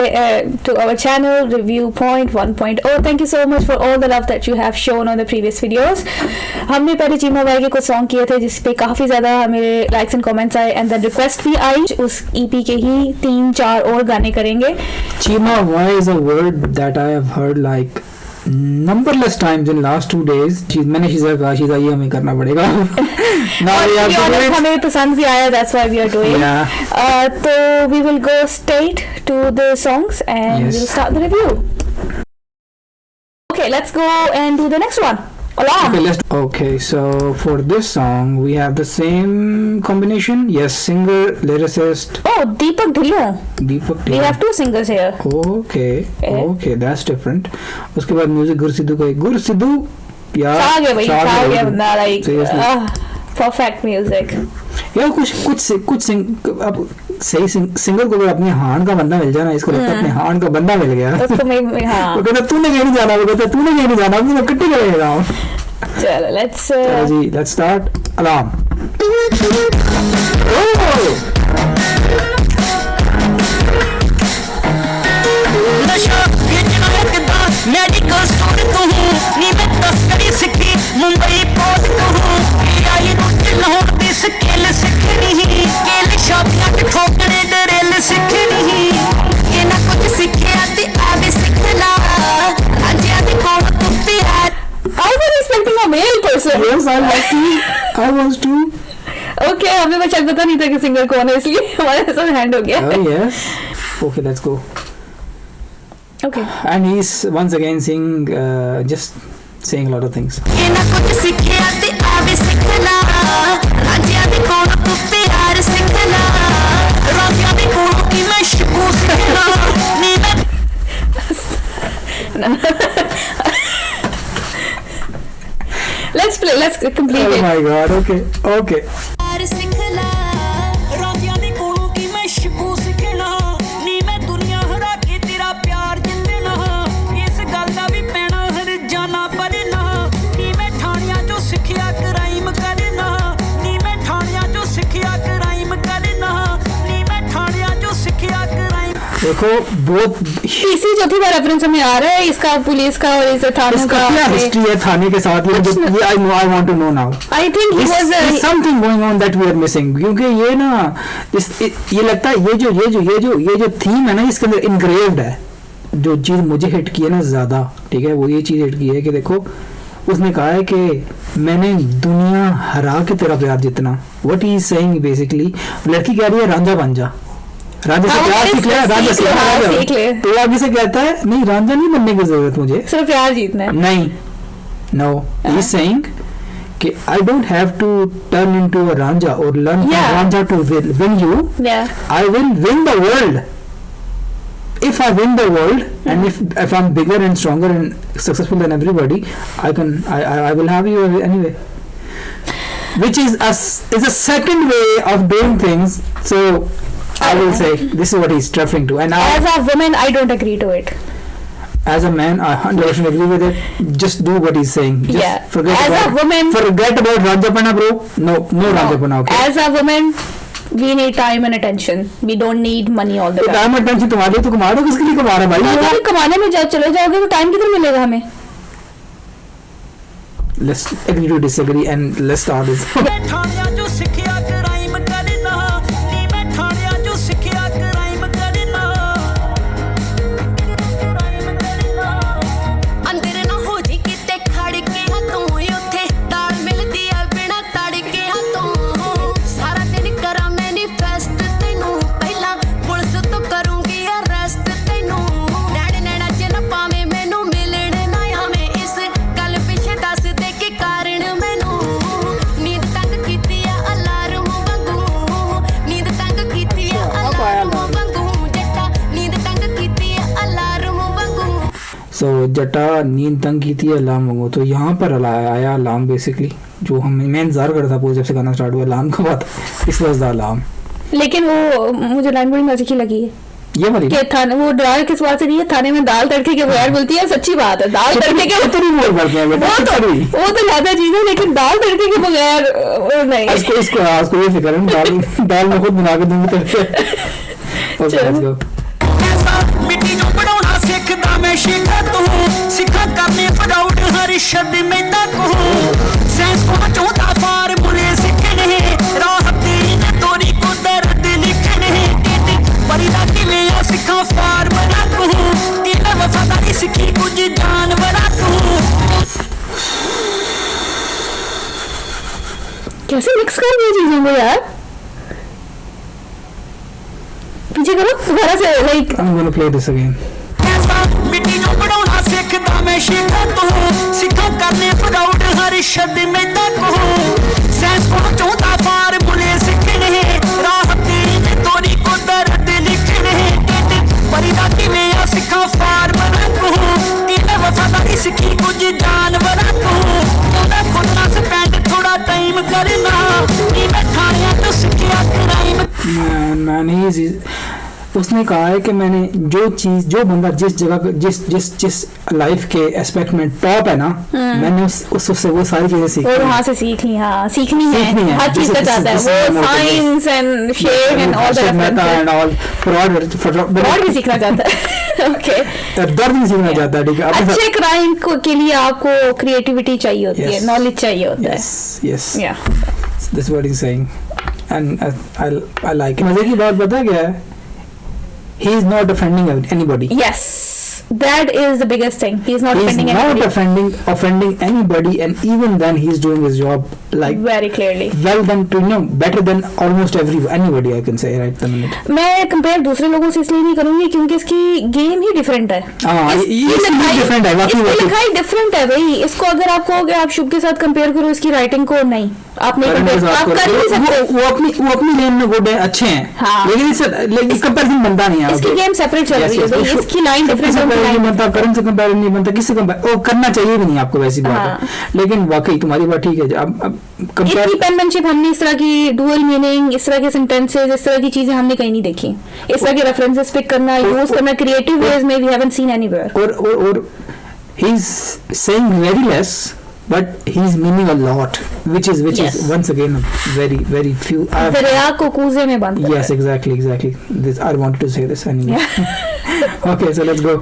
to our channel Review Point 1.0. Thank you so much for all the love that you have shown on the previous videos. हमने पहले चीमा भाई के कुछ song किए थे जिस पे काफ़ी ज़्यादा हमें लाइक्स एंड कमेंट्स आए एंड द रिक्वेस्ट भी आई. उस EP के ही 3-4 और गाने करेंगे. चीमा भाई is a word that I have heard like numberless times in last 2 days. मैंने शीज़ा कहा शीज़ा ये हमें करना पड़ेगा. हमें पसंद भी आया, that's why we are doing. तो we will go straight to the songs and we'll start the review. Okay, let's go and do the next one. Okay, so for this song we have the same combination. Yes, singer, lyricist. Oh, Deepak Dhillon. We have 2 singers here. Okay, that's different. उसके बाद music गुरसिद्धू का. गुरसिद्धू यार छा गया बंदा, like perfect music. यार कुछ अब सही सिंगर को अपने हान का बंदा मिल जाए ना, इसको लगता है अपने हान का बंदा मिल गया. उसको मैं हाँ. वो कहता तूने कहीं नहीं जाना, वो कहता तूने कहीं नहीं जाना, मैं इकट्ठे करेगा हूँ. चलो let's start. Alarm. Medical store तो हूँ नी मैं तस्करी सीखी मुंबई पोर्ट तो हूँ आई रोटी लाहौर दी स्किल सीखनी ही केले शॉपिंग के ठोकरे डरेल सीखनी ये ना कुछ सीखे आते आवे सीखला राज्य दी कौन तू प्यार. I was expecting a male person. Yes, I was too. Okay, हमें बस पता नहीं था कि सिंगर कौन है, इसलिए हमारे साथ हैंड हो गया. Oh yes. Okay, let's go. Okay. And he's once again singing, just saying a lot of things. ये ना कुछ सीखे आते आवे सीखला राज्य दी कौन तू प्यार सीखला राज्य दी कौन की मैं शिकू सीखला नी मैं. Let's complete it. Oh my God. Okay. प्यार सीखला राज्य दी कौन की मैं शिकू सीखला नी मैं दुनिया हरा के तेरा प्यार जितना इस गल दा भी पैना हर जाना पड़ना नी मैं ठाणिया जो सिखिया क्राइम करना नी मैं ठाणिया जो सिखिया क्राइम करना नी मैं ठाणिया जो सिखिया क्राइम. देखो बहुत तीसरी चौथी बार रेफरेंस हमें आ रहा है इसका, पुलिस का और इस थाने का. क्या हिस्ट्री है थाने के साथ? ये I want to know now. I think he was something going on that we are missing. क्योंकि ये ना ये लगता है ये जो थीम है ना इसके अंदर इनग्रेव्ड है. जो चीज मुझे हिट की है ना ज्यादा, ठीक है, वो ये चीज हिट की है कि देखो उसने कहा है कि मैंने दुनिया हरा के तेरा प्यार जितना. What he is saying basically, लड़की कह रही है रांझा बंजा, राजा से प्यार सीख लिया, राजा सीख ले. तो आगे से कहता है नहीं रांझा नहीं बनने की जरूरत मुझे, सिर्फ प्यार जीतना है. नहीं, no, he is saying कि I don't have to turn into a Ranja or learn from Ranja to win you. I will win the world. If I win the world and if I'm bigger and stronger and successful than everybody, I will have you anyway. Which is a second way of doing things. So I will say this is what he's referring to. And as a woman, I don't agree to it. As a man, I 100% agree with it. Just do what he's saying. Just forget about Ranjapana, bro. No Ranjapana. Okay. As a woman, we need time and attention. We don't need money all the time. Time and attention तुम्हारे लिए तो कमा रहे हो, किसके लिए कमा रहे हो भाई? तो कमाने में चले जाओगे तो टाइम किधर मिलेगा हमें? Let's agree to disagree and let's start this. So जटा नींद तंग की थी अलार्म मंगो. तो यहाँ पर आया अलार्म बेसिकली, जो मैं इंतजार करता था जब से गाना स्टार्ट हुआ अलार्म का बात. इस वाज द अलार्म. लेकिन वो मुझे लाइन बड़ी मजे की लगी है ये वाली कि थाने वो डरा किस बात से नहीं है, थाने में दाल तड़के के बगैर मिलती है. सच्ची बात है, दाल तड़के के तो नहीं बोल पाते हैं वो तो लाता चीज है, लेकिन दाल तड़के के बगैर नहीं. इसको ये फिक्र है दाल में खुद बना के दूंगी तड़के. Okay let's go. ਮਿੱਟੀ ਨੂੰ ਬਣਾਉਣਾ ਸਿੱਖਦਾ ਮੈਂ ਸ਼ੇਖਾ ਤੋਂ ਸਿੱਖਾਂ ਕਰਨੇ ਫਰਾਉਡ ਹਰ ਸ਼ਬਦ ਮੈਦਾਂ ਕੋ ਸੈਂਸ ਪਹੁੰਚਾਉਂਦਾ ਫਾਰਮੂਲੇ ਸਿੱਖਣੇ ਰਾਹ ਤੇਰੀ ਨੇ ਤੋਰੀ ਕੁਦਰਤ ਲਿਖਣੇ ਬੜੀ ਦਾ ਕਿਵੇਂ ਆ ਸਿੱਖਾਂ ਫਾਰਮੂਲਾ ਕੋ ਇਹ ਵਫਾਦਾਰੀ ਸਿੱਖੀ ਕੁਝ ਜਾਨਵਰਾਂ ਤੋਂ कैसे मिक्स कर दिए चीजों को यार पीछे करो दोबारा से like I'm gonna play this again. ਮਿੱਟੀ ਨੂੰ ਬਣਾਉਣਾ ਸਿੱਖਦਾ ਮੈਂ ਸ਼ੇਖਾਂ ਤੋਂ ਸਿੱਖਾਂ ਕਰਨੇ ਫਰਾਉਡ ਹਰ ਸ਼ਬਦ ਮੈਦਾਂ ਕੋ ਸੈਂਸ ਪਹੁੰਚਾਉਂਦਾ ਫਾਰਮੂਲੇ ਸਿੱਖਣੇ ਰਾਹ ਤੇਰੀ ਨੇ ਤੋਰੀ ਕੁਦਰਤ ਲਿਖਣੇ ਬੜੀ ਦਾ ਕਿਵੇਂ ਆ ਸਿੱਖਾਂ ਫਾਰਮੂਲਾ ਕੋ ਇਹ ਵਫਾਦਾਰੀ ਸਿੱਖੀ ਕੁਝ ਜਾਨਵਰਾਂ ਤੋਂ ਉਹਦਾ ਖੁਦ ਨਾਲ ਸਪੈਂਡ ਥੋੜਾ ਟਾਈਮ करना नी मैं खाया तो सिखिया क्राइम मैंने उसने कहा है कि मैंने जो बंदा जिस जगह जिस लाइफ के एस्पेक्ट में टॉप है ना मैंने उससे वो सारी चीजें सीखी और वहाँ से सीख ली हाँ सीखनी है हर चीज का चाहता है वो science and shape and all that fraud भी सीखना चाहता है ओके दर्द भी सीखना चाहता है ठीक है अच्छे क्राइम के लिए आपको क्रिएटिविटी चाहिए होती है नॉलेज चाहिए होता है yes yeah that's what he's saying and I like it मजे की बात पता क्या है he is not offending anybody yes that is the biggest thing he is not offending anybody and even then he is doing his job like very clearly well done to better than almost anybody I can say right the minute मैं compare दूसरे लोगों से इसलिए नहीं करूंगी क्योंकि इसकी game ही different है डिफरेंट है इसकी लिखाई डिफरेंट है भाई इसको अगर आप कहोगे आप शुभ के साथ कंपेयर करो इसकी राइटिंग को नहीं आप नहीं आप कर नहीं सकते वो अपनी लेन में गुड है अच्छे हैं हाँ। लेकिन इस कंपैरिजन बनता नहीं है इसकी गेम सेपरेट चल रही है इसकी लाइन डिफरेंट नहीं बनता करण से कंपेयर नहीं बनता किससे कंपेयर करना चाहिए भी नहीं आपको वैसी बात है लेकिन वाकई तुम्हारी बात ठीक है अब इतनी पेनमैनशिप हमने इस तरह की डुअल मीनिंग इस तरह के सेंटेंसेस इस तरह की चीजें हमने कहीं नहीं देखी इस तरह के रेफरेंसेस पिक करना यूज करना क्रिएटिव वेज में वी हैवंट सीन एनीवेयर और he is saying very less but he is meaning a lot which is once again very few दरिया को कूजे में बांधता है yes exactly this I wanted to say this anyway okay so let's go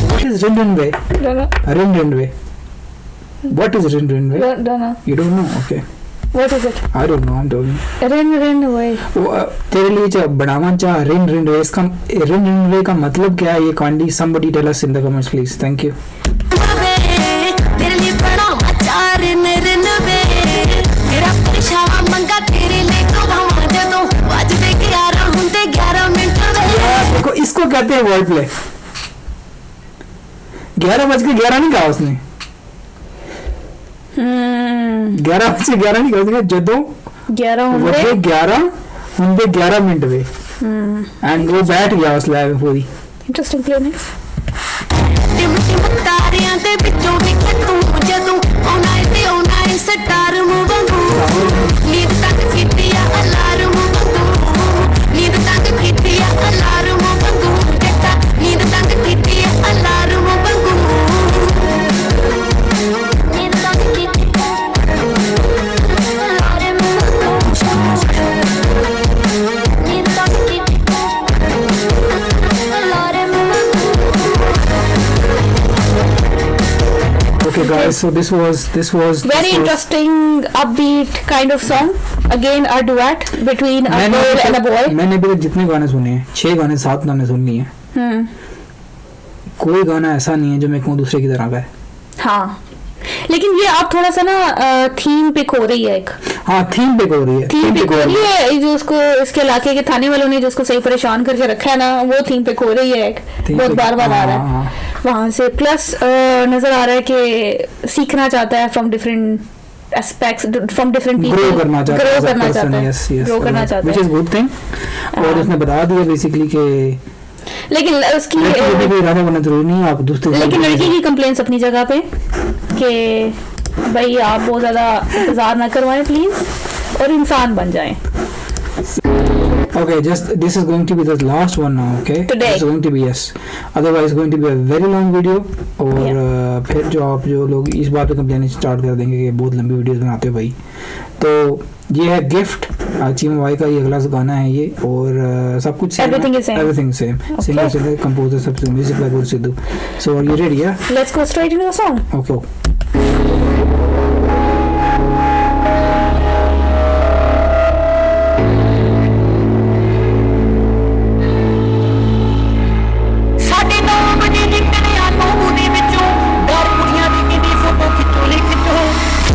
what is Rinrinwe What is Rinrinwe? Don't know. You don't know? Okay. What is it? I don't know. I'm telling you. Rinrinwe. तेरे लिए जो बनाना चाह Rinrinwe इसका Rinrinwe का मतलब क्या है ये Kandi somebody tell us in the comments please. Thank you. तेरे लिए बनाना चाह Rinrinwe तेरा परिशावा मंगा तेरे लिए तो भाव दे दो आज दे 11 होंगे 11 मिनट देखो इसको कहते हैं वर्ड प्ले 11:11 नहीं कहा उसने 11:11 नहीं कहा जदों 11 होंगे 11 मिनट वे एंड वो बैठ गया उस लैब में पूरी इंटरेस्टिंग प्ले ने तारियां दे विचों विखे तू जदों आउना है सटार मुंगू नींद तक कीतिया अलार्म मुंगू नींद तक कीतिया अलार्म मुंगू केटा नींद तक कीतिया अलार्म मुंगू नींद तक कीतिया अलार्म मुंगू नींद तक कीतिया alarm Mungu Okay guys, so this was very interesting upbeat kind of song. Again a duet between a girl and a boy. मैंने अभी तक जितने गाने सुने हैं 6 गाने 7 गाने सुन लिए हैं कोई गाना ऐसा नहीं है जो मैं कहूँ दूसरे की तरह का है हाँ लेकिन ये आप थोड़ा सा ना थीम पिक हो रही है एक हाँ थीम पिक हो रही है जो उसको इसके इलाके के थाने वालों ने जो उसको सही परेशान करके रखा है ना वो थीम पिक हो रही है एक बहुत बार आ रहा है वहाँ से प्लस नजर आ रहा है कि सीखना चाहता है from different aspects from different people grow करना चाहता है which is good thing और उसने बता दिया बेसिकली कि लेकिन उसकी जरूरी नहीं आप दूसरे लेकिन लड़की की कंप्लेंट्स अपनी जगह पे कि भाई आप बहुत ज्यादा इंतजार ना करवाएं प्लीज और इंसान बन जाएं Okay, just this is going to be the last one now. Okay, Today. This is going to be, yes. Otherwise, it's going to be a very long video. और फिर जो लोग इस बात पे कंप्लेन स्टार्ट कर देंगे कि बहुत लंबी वीडियोस बनाते हो भाई, तो ये है गिफ्ट चीमा भाई का, ये अगला गाना है ये, और सब कुछ Everything is same. Everything same. Singer से कंपोजर सब music by Guru Sidhu. So are you ready? Yeah. Let's go straight into the song. Okay. ਸਾਡੇ 9 ਵਜੇ ਨਿਕਲਿਆ ਨੋਬੂ ਦੇ ਵਿੱਚੋਂ, ਡਰ ਕੁੜੀਆਂ ਦੀ ਕਿੰਨੀ ਫੋਟੋ ਖਿੱਚੋ ਲੈ ਖਿੱਚੋ,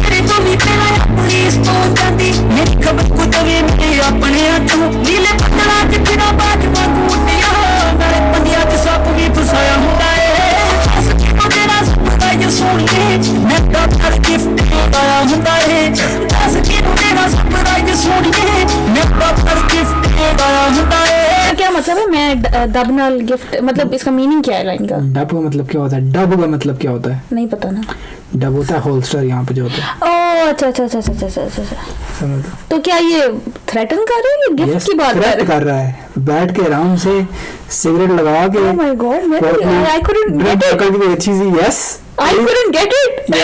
ਤੇਰੇ ਤੋਂ ਵੀ ਪਹਿਲਾਂ ਪੁਲਿਸ ਤੋਂ ਜਾਂਦੀ, ਮੇਰੀ ਖਬਰ ਕੋ ਦਵੇ ਮੇਰੇ ਆਪਣਿਆਂ ਚੋਂ, ਨੀਲੇ ਬੱਦਲਾਂ 'ਚ ਫਿਰਾਂ ਬਾਜ ਵਾਂਗੂ ਉੱਡਿਆ, ਨਾਲੇ ਪੰਡਿਆਂ 'ਚ ਸੱਪ ਵੀ ਫਸਾਇਆ ਹੁੰਦਾ ਏ, ਦੱਸ ਕਿਉਂ ਤੇਰਾ ਸੁਪਨਾ ਇਹ ਸੋਹਣੀਏ, ਮੈਂ ਤਾਂ ਕਰ ਗਿਫਟ ਆਇਆ ਹੁੰਦਾ ਏ, ਦੱਸ ਕਿਉਂ ਤੇਰਾ ਸੁਪਨਾ ਇਹ ਸੋਹਣੀਏ, ਮੈਂ ਤਾਂ ਕਰ ਗਿਫਟ ਆਇਆ ਹੁੰਦਾ ਏ। क्या मतलब है? मैं दब नाल गिफ्ट, मतलब इसका मीनिंग क्या है लाइन का? डब का मतलब क्या होता है? डब का मतलब क्या होता है? नहीं पता ना. डब होता है होल्स्टर, यहाँ पे जो होता है. ओह अच्छा. समझ. तो क्या ये थ्रेटन कर रहे हैं, गिफ्ट की बात कर रहा है, बैठ के आराम से सिगरेट लगा के. Oh my God, I couldn't get it. अच्छी सी yes. I couldn't get it. वो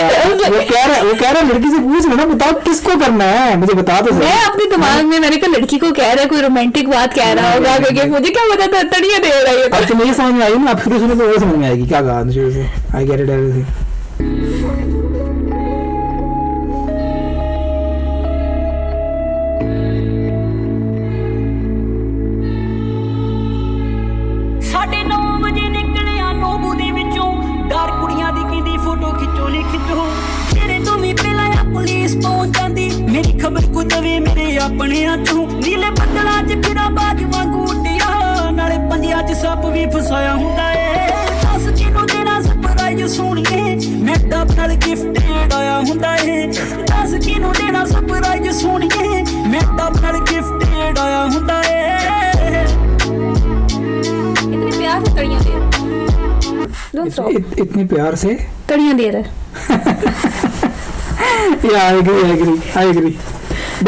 कह रहा है लड़की से पूछ लेना, बताओ किसको करना है, मुझे बता दो. मैं अपने दिमाग में मैंने कहा लड़की को कह रहा है, कोई रोमांटिक बात कह रहा होगा, क्योंकि मुझे क्या पता था तड़िया दे रहा है. अब तुम्हें ये समझ में आई ना, अब फिर सुनो तो वो समझ में आएगी क्या कहा शुरू से. I get it everything. ਸਾਡੇ 9 ਵਜੇ ਨਿਕਲਿਆ ਨੋਬੂ ਦੇ ਵਿੱਚੋਂ, ਡਰ ਕੁੜੀਆਂ ਦੀ ਕਿੰਦੀ ਫੋਟੋ ਖਿੱਚੋ ਲੈ ਖਿੱਚੋ, ਤੇਰੇ ਤੋਂ ਵੀ ਪਹਿਲਾਂ ਆ ਪੁਲਿਸ ਪਹੁੰਚ ਜਾਂਦੀ, ਮੇਰੀ ਖਬਰ ਕੋ ਦਵੇ ਮੇਰੇ ਆਪਣਿਆਂ ਚੋਂ, ਨੀਲੇ ਬੱਦਲਾਂ 'ਚ ਫਿਰਾਂ ਬਾਜ ਵਾਂਗੂ ਉੱਡਿਆ, ਨਾਲੇ ਪੰਜਿਆਂ 'ਚ ਸੱਪ ਵੀ ਫਸਾਇਆ ਹੁੰਦਾ ਏ, ਦੱਸ ਕਿਹਨੂੰ ਦੇਣਾ ਸਰਪ੍ਰਾਈਜ਼ ਸੋਹਣੀਏ, ਮੈਂ ਡੱਬ ਨਾਲ ਗਿਫਟ ਆਇਆ ਹੁੰਦਾ ਏ, ਦੱਸ ਕਿਹਨੂੰ ਦੇਣਾ ਸਰਪ੍ਰਾਈਜ਼ ਸੋਹਣੀਏ, ਮੈਂ ਡੱਬ ਨਾਲ ਗਿਫਟ ਆਇਆ ਹੁੰਦਾ ਏ। इतने प्यार से तड़ियां दे रहा. Don't stop. इतने प्यार से तड़ियां दे रहा है. Yeah, I agree.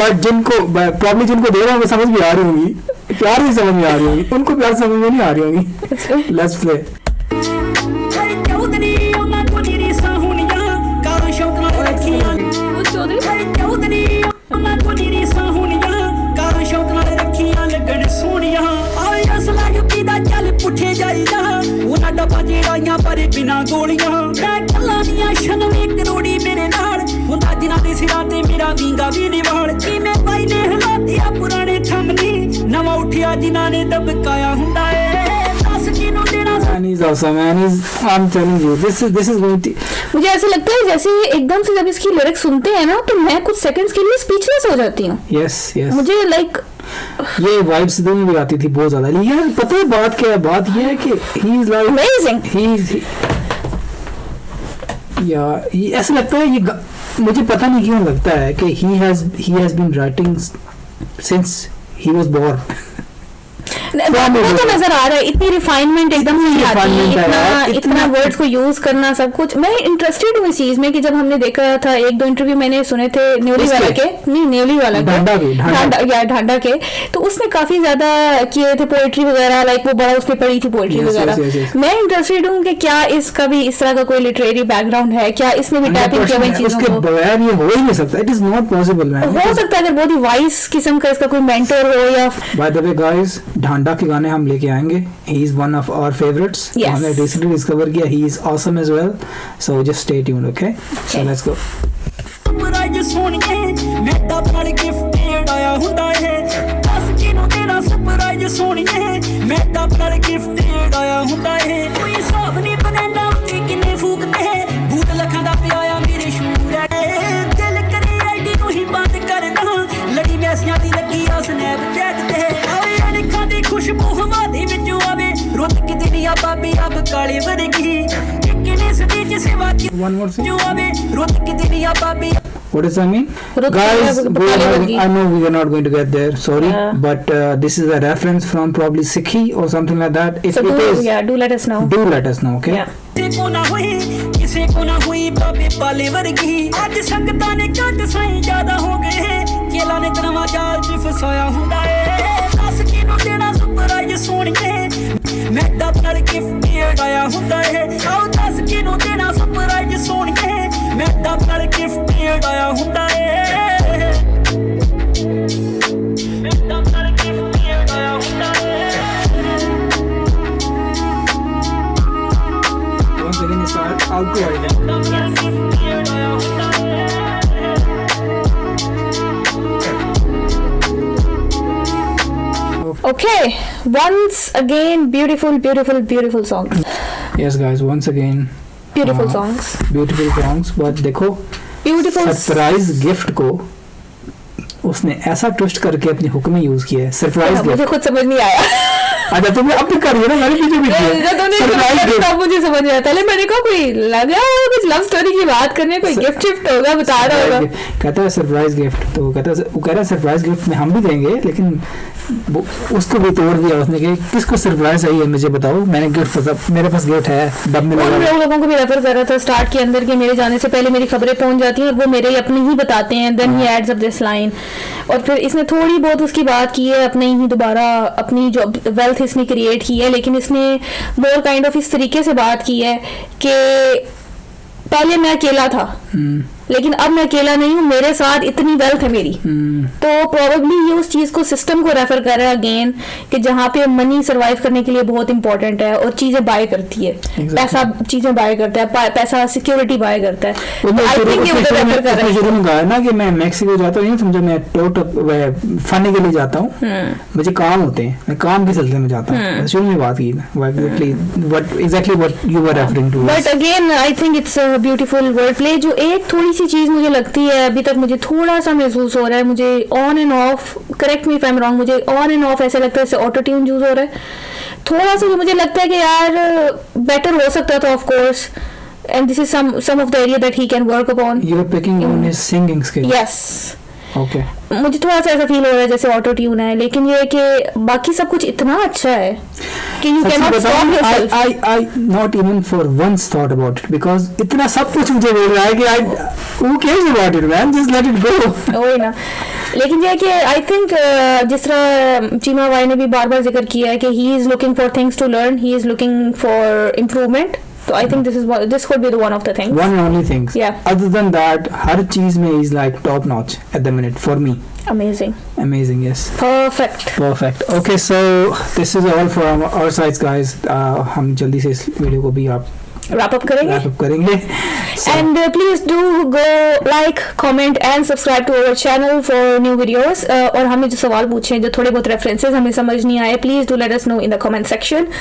But जिनको प्रॉब्लम जिनको दे रहा है वो समझ में आ रही होंगी, प्यार भी समझ में आ रही होंगी, उनको प्यार समझ में नहीं आ रही होंगी. Let's play. ਪੁੱਠੇ ਜਾਈਦਾ ਉਹਨਾਂ ਡੱਬਾ ਜਿਹੜਾਈਆਂ ਪਰ ਬਿਨਾ ਗੋਲੀਆਂ, ਮੈਂ ਕੱਲਾ ਦੀਆਂ 96 ਕਰੋੜੀ ਮੇਰੇ ਨਾਲ ਹੁੰਦਾ, ਜਿਨ੍ਹਾਂ ਦੇ ਸਿਰਾਂ ਤੇ ਮੇਰਾ ਵਿੰਗਾ ਵੀ ਨਿਵਾਲ, ਜਿਵੇਂ ਬਾਈ ਨੇ ਹਲਾਤਿਆ ਪੁਰਾਣੇ ਥੰਮਨੀ, ਨਵਾਂ ਉੱਠਿਆ ਜਿਨ੍ਹਾਂ ਨੇ ਦਬਕਾਇਆ ਹੁੰਦਾ ਏ, ਦੱਸ ਕਿਹਨੂੰ ਦੇਣਾ. Man is awesome, man. I'm telling you, this is going to. मुझे ऐसा लगता है जैसे एकदम से जब इसकी लिरिक्स सुनते हैं ना, तो मैं कुछ सेकंड्स के लिए स्पीचलेस हो जाती हूँ. Yes. मुझे लाइक ये वाइब सिद्धू में भी आती थी बहुत ज्यादा. लेकिन पता है बात क्या है? बात ये है कि he is like amazing. ऐसा लगता है ये मुझे पता नहीं क्यों लगता है कि he has been writing since he was born. वो तो नजर आ रहा है, इतनी रिफाइनमेंट एकदम से आती है, इतना वर्ड्स को यूज करना सब कुछ. मैं इंटरेस्टेड हूँ इस चीज में कि जब हमने देखा था 1-2 इंटरव्यू मैंने सुने थे न्यूली वाला के ढांडा के, तो उसने काफी ज्यादा किए थे पोएट्री वगैरह, लाइक वो बड़ा उसने पढ़ी थी पोएट्री वगैरह. मैं इंटरेस्टेड हूँ कि क्या इसका भी इस तरह का कोई लिटरेरी बैकग्राउंड है, क्या इसने भी टैपिंग किया इन चीजों को. बगैर ये हो ही नहीं सकता. It is not possible. हो सकता है अगर बहुत ही वाइस किस्म का इसका कोई मेंटर हो. या by the way guys, Dhanda के गाने हम लेके आएंगे. He is one of our favourites. हमने रिसेंटली डिस्कवर किया. He is awesome as well. So just stay tuned. Okay, so let's go. Surprise ਸੋਹਣੀਏ, ਮੈਂ ਡੱਬ ਨਾਲ ਗਿਫਟ ਆਇਆ ਹੁੰਦਾ ਏ, ਦੱਸ ਕਿਹਨੂੰ ਦੇਣਾ ਸਰਪ੍ਰਾਈਜ਼ ਸੋਹਣੀਏ, ਮੈਂ ਡੱਬ ਨਾਲ ਗਿਫਟ ਆਇਆ ਹੁੰਦਾ ਏ, ਕੋਈ ਹਿਸਾਬ ਨਹੀਂ ਬਣਾਉਂਦਾ ਉੱਤੇ ਕਿੰਨੇ ਫੂਕਦੇ, ਬੂਟ ਲੱਖਾਂ ਦਾ ਪਿਆ ਆ ਮੇਰੇ ਸ਼ੂਰ ਏ, ਦਿਲ ਕਰੇ ਆਈਡੀ ਨੂੰ ਹੀ ਬੰਦ ਕਰਦਾ, ਲੜੀ ਮੈਸੀਆਂ ਦੀ ਲੱਗੀ ਆ ਸਨੈਪਚੈਟ ਤੇ, ਆਵੇ ਅਣਖਾਂ ਦੀ ਖੁਸ਼ਬੂ ਹਵਾ ਦੇ ਵਿੱਚੋਂ ਆਵੇ, ਰੁੱਤ ਕਿਤੇ ਨਹੀਂ ਆ ਬਾਬੀ ਅੱਬ ਕਾਲੇ ਵਰਗੀ, ਕਿੰਨੇ ਸਦੀ ਚ ਸੇਵਾ ਕੀ ਜੋ ਆਵੇ, ਰੁੱਤ ਕਿਤੇ ਨਹੀਂ ਆ ਬਾਬੀ. What does that mean? Guys, I know we are not going to get there, sorry, but this is a reference from probably Sikhi or something like that. If it is, do let us know. Do let us know, okay? ਕਿਸੇ ਕੋ ਨਾ ਹੋਈ ਬਾਬੇ ਪਾਲੇ ਵਰਗੀ, ਅੱਜ ਸੰਗਤਾਂ ਨੇ ਘੱਟ ਸਾਈਂ ਜ਼ਿਆਦਾ ਹੋ ਗਏ, ਕੇਲਾ ਨੇ ਤਨਵਾ ਜਾਲ ਚ ਫਸਾਇਆ ਹੁੰਦਾ ਏ, ਗਿਫਟ ਆਇਆ ਹੁੰਦਾ ਏ ਆਓ ਦੱਸ ਕਿਨੂੰ ਦੇਣਾ ਸਰਪ੍ਰਾਈਜ਼ ਸੋਹਣੀਏ ਮੈਂ ਡਬਲ ਗਿਫਟ ਆਇਆ ਹੁੰਦਾ ਏ ਮੈਂ ਡਬਲ ਗਿਫਟ ਆਇਆ ਹੁੰਦਾ ਏ Once again, it's alcohol. Okay, once again, beautiful songs. Yes, guys, once again. Beautiful songs. Beautiful songs, but देखो Beautiful. सरप्राइज गिफ्ट को उसने ऐसा ट्विस्ट करके अपने हुक्म में यूज किया है. सरप्राइज मुझे गिफ्ट. खुद समझ नहीं आया. अच्छा तुमने अब भी कर रही है ना, मैंने पीछे भी किया. Surprise gift. तब मुझे समझ नहीं आया. पहले मैंने कहा कोई लगा होगा कुछ लव स्टोरी की बात करने, कोई गिफ्ट शिफ्ट होगा, बता रहा होगा. कहता है सरप्राइज गिफ्ट, तो वो कह रहा है सरप्राइज गिफ्ट में हम भी देंगे, लेकिन उसको भी तोड़ दिया उसने कि किसको सरप्राइज चाहिए मुझे बताओ, मैंने गिफ्ट, मेरे पास गिफ्ट है डब में लगा. उन लोगों को भी रेफर कर रहा था स्टार्ट के अंदर कि मेरे जाने से पहले मेरी खबरें पहुंच जाती हैं और वो मेरे अपने ही बताते हैं. Then he adds up this line. और फिर इसने थोड़ी बहुत उसकी बात की है, अपने ही दोबारा अपनी जो वेल्थ इसने क्रिएट की है, लेकिन इसने मोर काइंड ऑफ इस तरीके से बात की है कि पहले मैं अकेला था लेकिन अब मैं अकेला नहीं हूँ, मेरे साथ इतनी वेल्थ है मेरी. तो प्रोबेबली ये उस चीज को सिस्टम को रेफर कर रहा है अगेन कि जहाँ पे मनी सर्वाइव करने के लिए बहुत इंपॉर्टेंट है और चीजें बाय करती है. पैसा चीजें बाय करता है, पैसा सिक्योरिटी बाय करता है. आई थिंक ये उधर रेफर कर रहा है. शुरू में कहा ना कि मैं मैक्सिको जाता हूँ, समझो मैं फनी के लिए जाता हूँ, मुझे काम होते हैं, मैं काम के सिलसिले में जाता हूँ. शुरू में बात की exactly what you were referring to. But again I think it's a beautiful word play. जो एक थोड़ी सी चीज मुझे लगती है अभी तक मुझे थोड़ा सा महसूस हो रहा है, मुझे on end of, correct me if I am wrong, मुझे ऑन एंड ऑफ ऐसा लगता है जैसे ऑटो ट्यून यूज हो रहा है थोड़ा सा. मुझे लगता है कि यार बेटर हो सकता था of course, and this is some of the area that he can work upon. You are picking on his singing skill. Yes. Okay. मुझे थोड़ा सा ऐसा फील हो रहा है जैसे ऑटो ट्यून है, लेकिन ये है कि बाकी सब कुछ इतना अच्छा है कि you can not stop yourself. I not even for once thought about it because इतना सब कुछ मुझे मिल रहा है कि who cares about it man, just let it go. वही ना. लेकिन ये है कि आई थिंक जिस तरह चीमा वाई ने भी बार बार जिक्र किया है कि he is looking for things to learn, he is looking for improvement. So I think this could be the one of the things. One and only things. Yeah. Other than that, हर चीज में is like top notch at the minute for me. Amazing. Amazing, yes. Perfect. Perfect. Okay, so this is all from our sides, guys. हम जल्दी से इस video को भी आप wrap up करेंगे. So, and please do go like, comment and subscribe to our channel for new videos. और हमने जो सवाल पूछे हैं, जो थोड़े बहुत references हमें समझ नहीं आए, please do let us know in the comment section.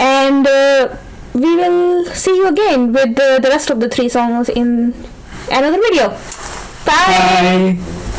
And we will see you again with the rest of the 3 songs in another video. Bye. bye.